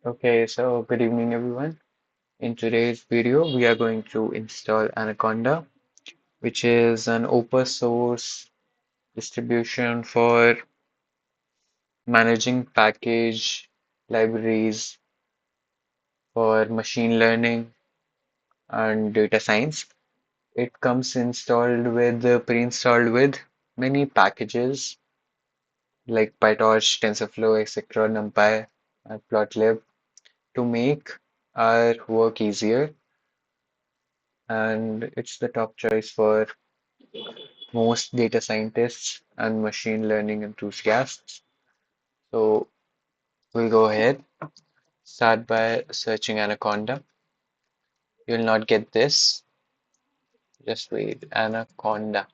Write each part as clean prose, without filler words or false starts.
Okay, so good evening everyone. In today's video, we are going to install Anaconda, which is an open source distribution for managing package libraries for machine learning and data science. It comes installed with pre-installed with many packages like PyTorch, TensorFlow, etc., NumPy, and Plotly to make our work easier, and it's the top choice for most data scientists and machine learning enthusiasts. So we'll go ahead, start by searching Anaconda. You'll not get this. Just wait, Anaconda.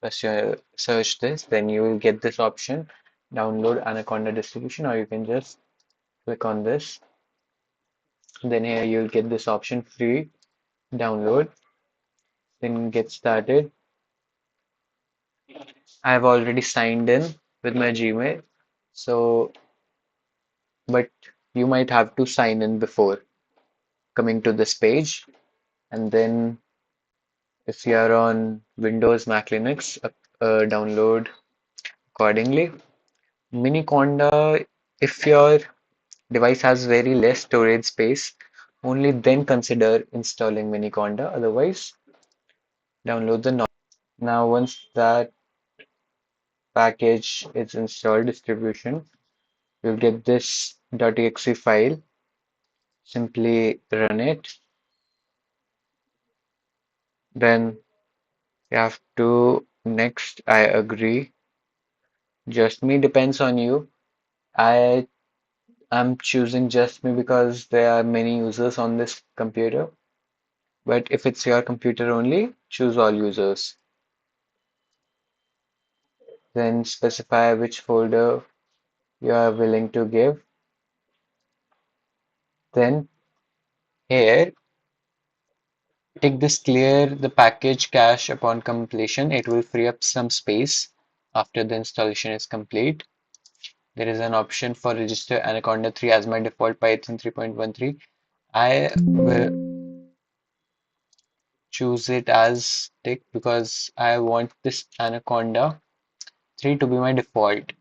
First you search this, then you will get this option, download Anaconda distribution, or you can just click on this. Then here you'll get this option, free download. Then get started. I have already signed in with my Gmail. So, but you might have to sign in before coming to this page. And then if you are on Windows, Mac, Linux, download accordingly. Miniconda, if your device has very less storage space, only then consider installing Miniconda. Otherwise, download the non. Now, once that package is installed, distribution, you'll get this .exe file. Simply run it. Then you have to next, I agree. Just me depends on you. I am choosing just me because there are many users on this computer. But if it's your computer only, choose all users. Then specify which folder you are willing to give. Then here, take this clear the package cache upon completion. It will free up some space after the installation is complete. There is an option for register Anaconda 3 as my default Python 3.13. I will choose it as tick because I want this Anaconda 3 to be my default.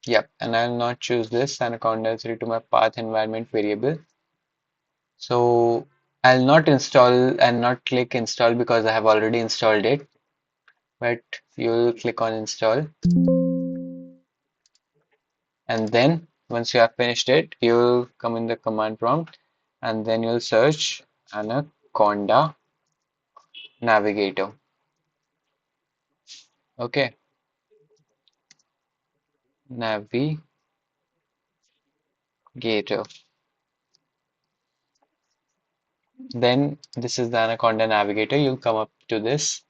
Yep, and I'll not choose this Anaconda 3 to my path environment variable. So I'll not install and not click install because I have already installed it. But you'll click on install, and then once you have finished it, you'll come in the command prompt and then you'll search Anaconda Navigator. Okay, Navigator. Then this is the Anaconda Navigator. You'll come up to this.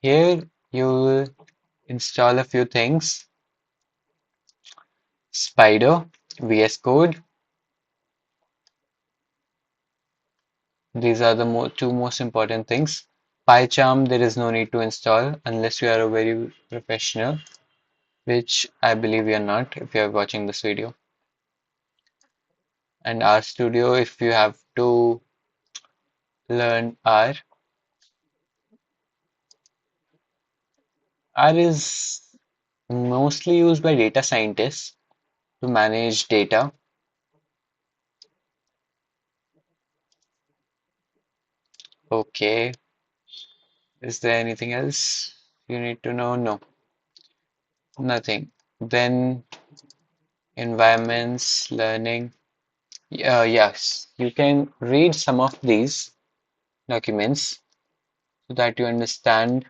Here you'll install a few things. Spyder, VS Code. These are the two most important things. PyCharm, there is no need to install unless you are a very professional, which I believe you're not if you're watching this video. And RStudio, if you have to learn R. R is mostly used by data scientists to manage data. Okay, is there anything else you need to know? No, nothing. Then environments, learning. Yes, you can read some of these documents so that you understand.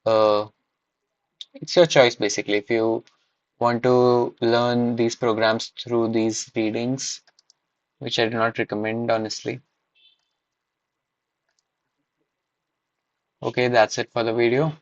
Uh, it's your choice basically. If you want to learn these programs through these readings, which I do not recommend honestly. Okay, that's it for the video.